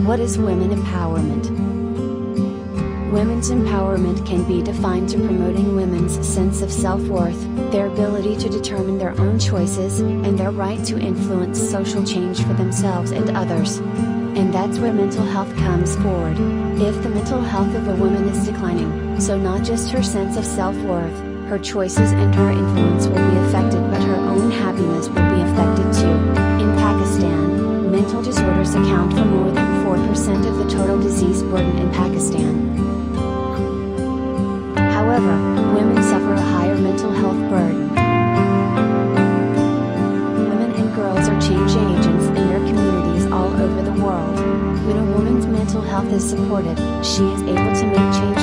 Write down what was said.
What is women empowerment? Women's empowerment can be defined to promoting women's sense of self-worth, their ability to determine their own choices, and their right to influence social change for themselves and others. And that's where mental health comes forward. If the mental health of a woman is declining, so not just her sense of self-worth, her choices and her influence will be affected, but her own happiness will be affected too. In Pakistan, mental disorders account for more than 4% of the total disease burden in Pakistan. However, women suffer a higher mental health burden. Women and girls are change agents in their communities all over the world. When a woman's mental health is supported, she is able to make change